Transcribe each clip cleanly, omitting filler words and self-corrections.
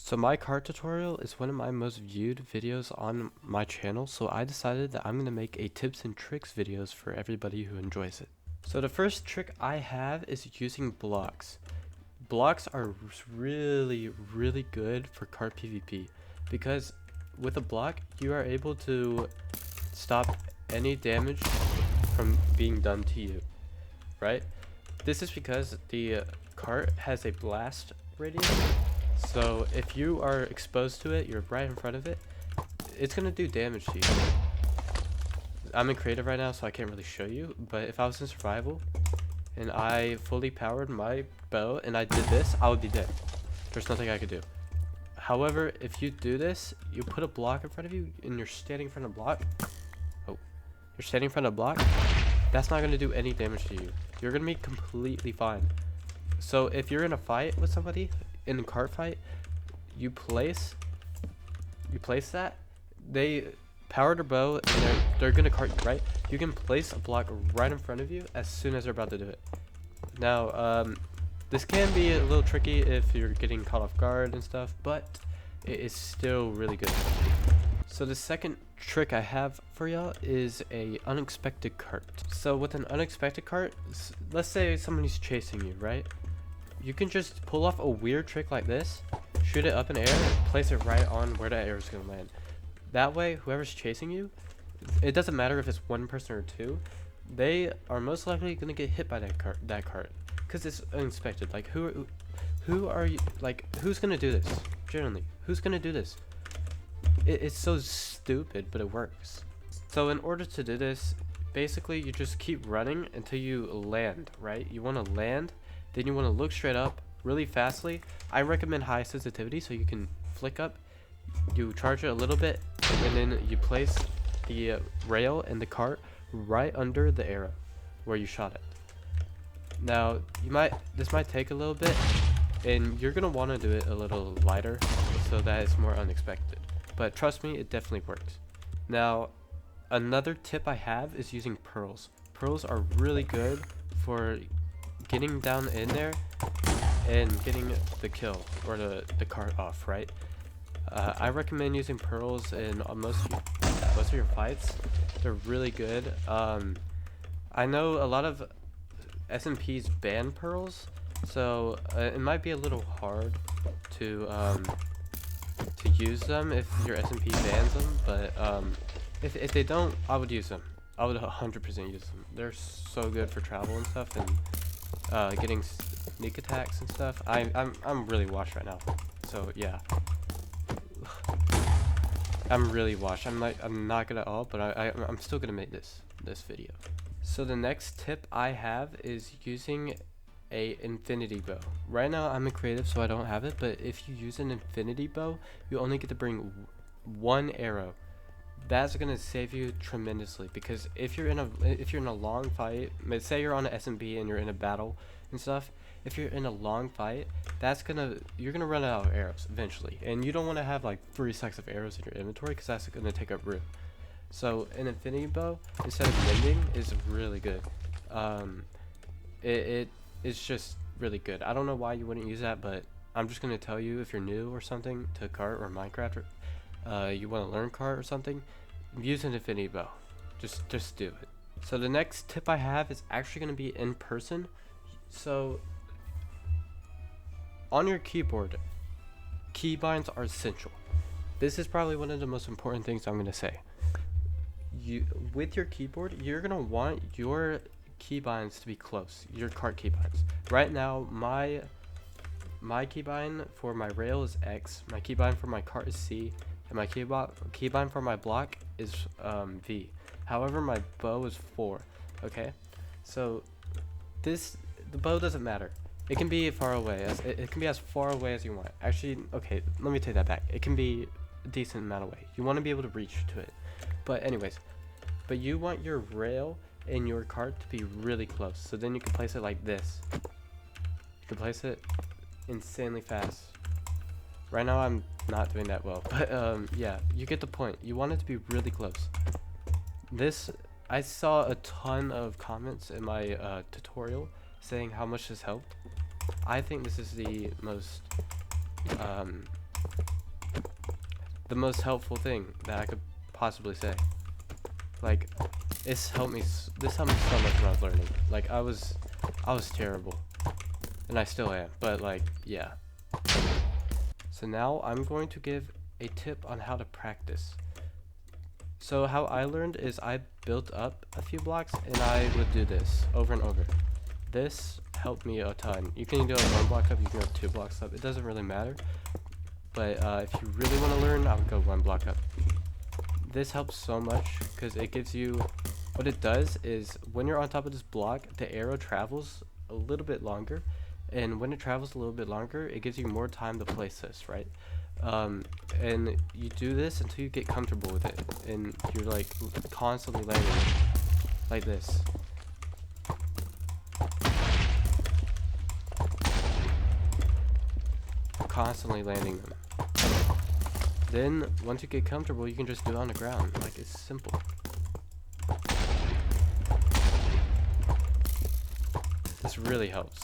So my cart tutorial is one of my most viewed videos on my channel, so I decided that I'm going to make a tips and tricks videos for everybody who enjoys it. So the first trick I have is using blocks. Blocks are really good for cart PvP because with a block you are able to stop any damage from being done to you, right? This is because the cart has a blast radius. So if you are exposed to it, you're right in front of it, it's gonna do damage to you. I'm in creative right now, so I can't really show you, but if I was in survival and I fully powered my bow and I did this, I would be dead. There's nothing I could do. However, if you do this, you put a block in front of you and you're standing in front of a block. Oh, you're standing in front of a block. That's not gonna do any damage to you. You're gonna be completely fine. So if you're in a fight with somebody, in a cart fight, you place that, they power their bow and they're gonna cart you, right? You can place a block right in front of you as soon as they're about to do it. Now, this can be a little tricky if you're getting caught off guard and stuff, but it is still really good. So the second trick I have for y'all is a unexpected cart. So with an unexpected cart, let's say somebody's chasing you, right? You can just pull off a weird trick like this, shoot it up in the air, and place it right on where the arrow is going to land. That way, whoever's chasing you, it doesn't matter if it's one person or two, they are most likely going to get hit by that cart, because it's unexpected. Like, who are you, like, who's going to do this? Generally, who's going to do this? It's so stupid, but it works. So in order to do this, basically you just keep running until you land, right? You want to land. Then you want to look straight up really fastly. I recommend high sensitivity so you can flick up. You charge it a little bit, and then you place the rail and the cart right under the arrow where you shot it. Now, this might take a little bit, and you're gonna want to do it a little lighter so that it's more unexpected. But trust me, it definitely works. Now, another tip I have is using pearls. Pearls are really good for getting down in there and getting the kill or the cart off, right? I recommend using pearls in most of your fights. They're really good. I know a lot of SMPs ban pearls, so it might be a little hard to use them if your SMP bans them, but if they don't, I would use them. I would 100% use them. They're so good for travel and stuff, and getting sneak attacks and stuff. I'm really washed right now, so yeah. I'm really washed. I'm not good at all, but I'm still gonna make this video. So the next tip I have is using a infinity bow. Right now I'm in creative, so I don't have it, but if you use an infinity bow, you only get to bring one arrow. That's gonna save you tremendously, because if you're in a long fight, say you're on an SMB and you're in a battle and stuff, if you're in a long fight, you're gonna run out of arrows eventually, and you don't want to have like 3 stacks of arrows in your inventory because that's gonna take up room. So an infinity bow instead of mending is really good. It's just really good. I don't know why you wouldn't use that, but I'm just gonna tell you, if you're new or something to cart or Minecraft, or you want to learn cart or something, use an infinity bow. Just do it. So the next tip I have is actually going to be in person. So on your keyboard, keybinds are essential. This is probably one of the most important things I'm going to say. With your keyboard, you're going to want your keybinds to be close, your cart keybinds. Right now, my keybind for my rail is X, my keybind for my cart is C, and my keybind for my block is V. However, my bow is 4. Okay, so the bow doesn't matter. It can be far away, it can be as far away as you want. Actually, okay, let me take that back. It can be a decent amount away. You want to be able to reach to it. But anyways, you want your rail and your cart to be really close. So then you can place it like this. You can place it insanely fast. Right now I'm not doing that well, but yeah, you get the point. You want it to be really close. I saw a ton of comments in my tutorial saying how much this helped. I think this is the most the most helpful thing that I could possibly say. Like, this helped me so much when I was learning. Like, I was terrible, and I still am. But like, yeah. So now I'm going to give a tip on how to practice. So how I learned is I built up a few blocks, and I would do this over and over. This helped me a ton. You can go 1 block up, you can go 2 blocks up. It doesn't really matter. But if you really want to learn, I would go 1 block up. This helps so much because it gives you, what it does is when you're on top of this block, the arrow travels a little bit longer, and when it travels a little bit longer, it gives you more time to place this, right? And you do this until you get comfortable with it, and you're like constantly landing it like this. Constantly landing them. Then, once you get comfortable, you can just do it on the ground. Like, it's simple. This really helps.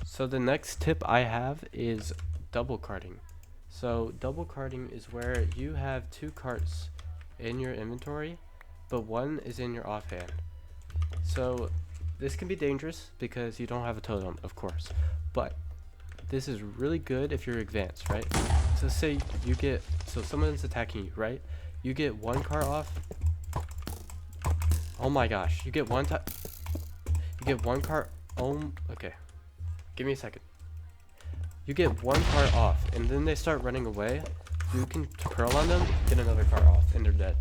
So the next tip I have is double carting. So double carting is where you have 2 carts in your inventory, but one is in your offhand. So this can be dangerous because you don't have a totem, of course, but this is really good if you're advanced, right? So say you get, so someone's attacking you, right? You get 1 cart off. Oh my gosh, you get 1 cart. Okay, give me a second. You get 1 cart off, and then they start running away. You can pearl on them, get another cart off, and they're dead.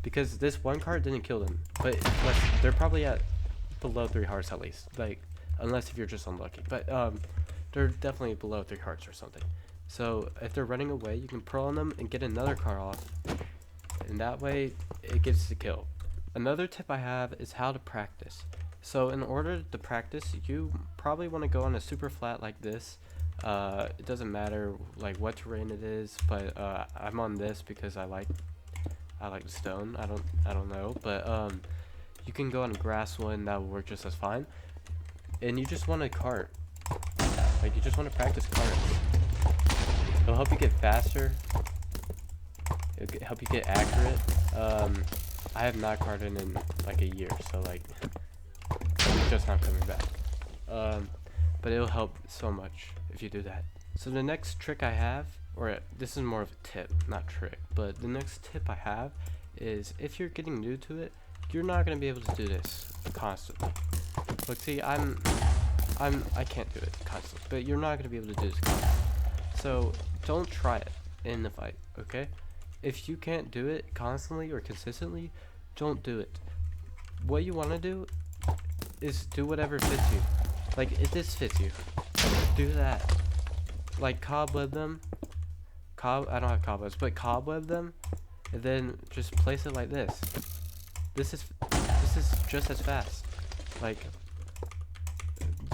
Because this 1 cart didn't kill them, but they're probably at below 3 hearts at least. Like, unless if you're just unlucky, but they're definitely below 3 hearts or something. So if they're running away, you can pearl on them and get another cart off, and that way it gets the kill. Another tip I have is how to practice. So in order to practice, you probably want to go on a super flat like this. It doesn't matter like what terrain it is, but I'm on this because I like the stone. I don't know, but you can go on a grass one, that will work just as fine. And you just want to cart. Like, you just want to practice carts. It'll help you get faster. It'll help you get accurate. I have not carted in like a year, so like it's just not coming back. But it'll help so much if you do that. So the next trick I have, or this is more of a tip, not trick, but the next tip I have is if you're getting new to it, you're not gonna be able to do this constantly. Look, see, I can't do it constantly, but you're not gonna be able to do this constantly. So don't try it in the fight, okay? If you can't do it constantly or consistently, don't do it. What you want to do is do whatever fits you. Like, if this fits you, do that. Like, cobweb them. I don't have cobwebs, but cobweb them, and then just place it like this. This is just as fast. Like,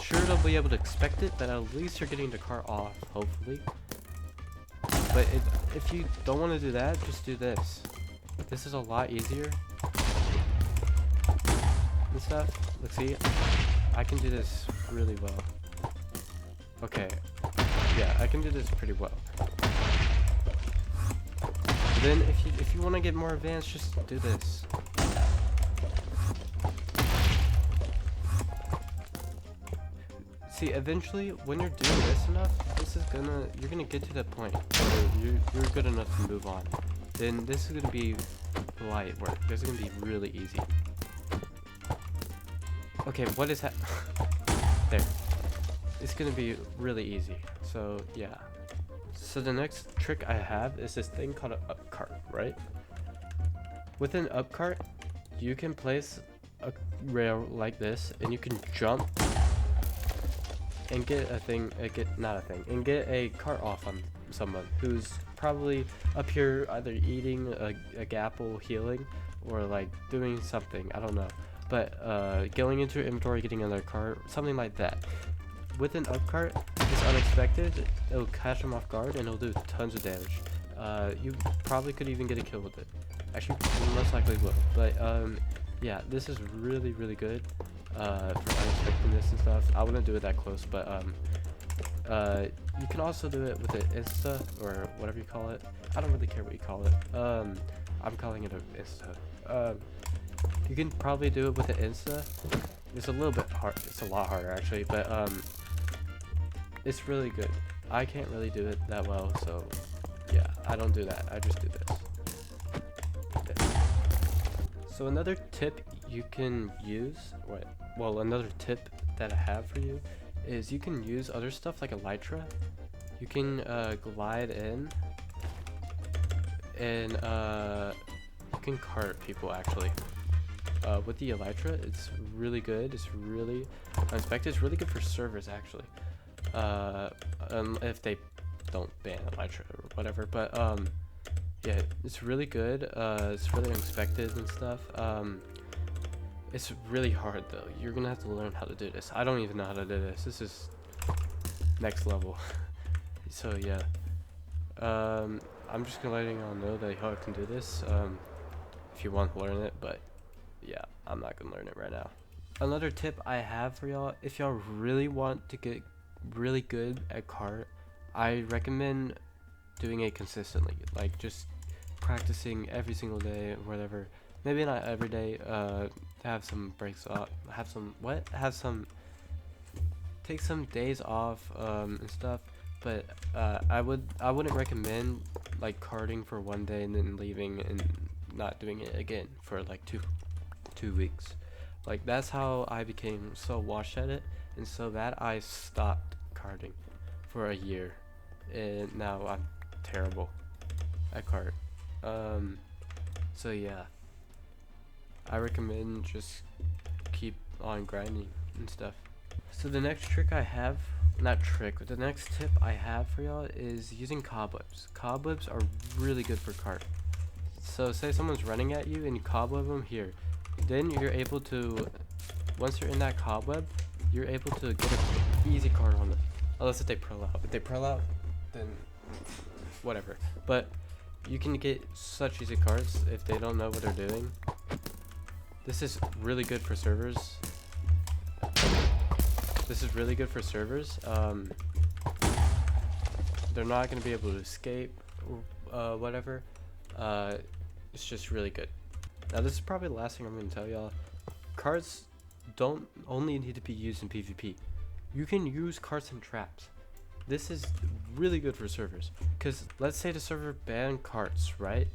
sure, they'll be able to expect it, but at least you're getting the cart off, hopefully. But if you don't want to do that, just do this. This is a lot easier. And stuff. Let's see. I can do this really well. Okay. Yeah, I can do this pretty well. Then if you want to get more advanced, just do this. See, eventually, when you're doing this enough, you're gonna get to that point where you're good enough to move on. Then this is gonna be light work. This is gonna be really easy. Okay, what is that? There. It's gonna be really easy. So yeah. So the next trick I have is this thing called an up cart, right? With an up cart, you can place a rail like this, and you can jump and get get a cart off on someone who's probably up here either eating a gapple, healing, or like doing something, I don't know. But going into your inventory, getting another cart, something like that. With an up cart, it's unexpected, it'll catch them off guard, and it'll do tons of damage. You probably could even get a kill with it. Actually, you most likely will. But yeah, this is really, really good for unexpectedness and stuff. I wouldn't do it that close, but You can also do it with an Insta or whatever you call it. I don't really care what you call it. I'm calling it an Insta. You can probably do it with an Insta. It's a little bit hard. It's a lot harder actually, but it's really good. I can't really do it that well, so yeah, I don't do that. I just do this. So another tip you can use, another tip that I have for you is you can use other stuff like elytra. You can glide in and you can cart people actually. With the elytra, it's really good. It's really unexpected. It's really good for servers actually. If they don't ban elytra or whatever, but yeah, it's really good. It's really unexpected and stuff. It's really hard though. You're gonna have to learn how to do this. I don't even know how to do this. This is next level. So yeah, I'm just gonna letting y'all know that y'all can do this if you want to learn it, but yeah, I'm not gonna learn it right now. Another tip I have for y'all, if y'all really want to get really good at cart, I recommend doing it consistently, like just practicing every single day or whatever. Maybe not every day, have some breaks off, take some days off and stuff, but I wouldn't recommend like carting for one day and then leaving and not doing it again for like two weeks. Like that's how I became so washed at it, and so that I stopped carting for a year, and now I'm terrible at cart. So yeah, I recommend just keep on grinding and stuff. So the next trick I have, not trick, but the next tip I have for y'all is using cobwebs. Cobwebs are really good for cart. So say someone's running at you and you cobweb them here, then you're able to, once you're in that cobweb, you're able to get an easy cart on them. Unless if they pearl out. If they pearl out, then whatever. But you can get such easy carts if they don't know what they're doing. This is really good for servers. They're not going to be able to escape or whatever. It's just really good. Now this is probably the last thing I'm going to tell y'all. Carts don't only need to be used in PvP. You can use carts and traps. This is really good for servers, because let's say the server banned carts, right?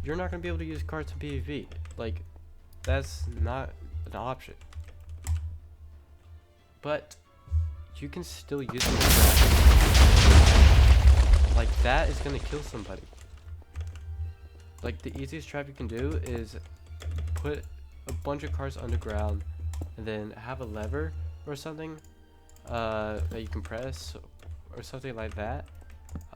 You're not going to be able to use carts in PvP. Like, that's not an option. But you can still use them as traps. Like, that is going to kill somebody. Like, the easiest trap you can do is put a bunch of carts underground and then have a lever or something that you can press or something like that,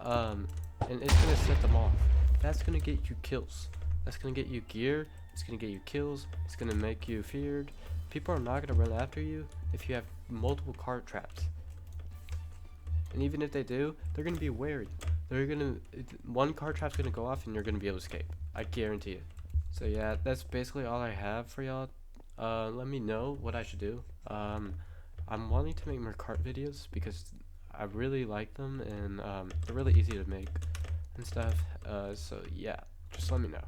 and it's gonna set them off. That's gonna get you kills. That's gonna get you gear. It's gonna get you kills. It's gonna make you feared. People are not gonna run after you if you have multiple cart traps. And even if they do, they're gonna be wary. One cart trap's gonna go off and you're gonna be able to escape. I guarantee it. So yeah, that's basically all I have for y'all. Let me know what I should do. I'm wanting to make more cart videos because I really like them, and they're really easy to make and stuff. So yeah, just let me know.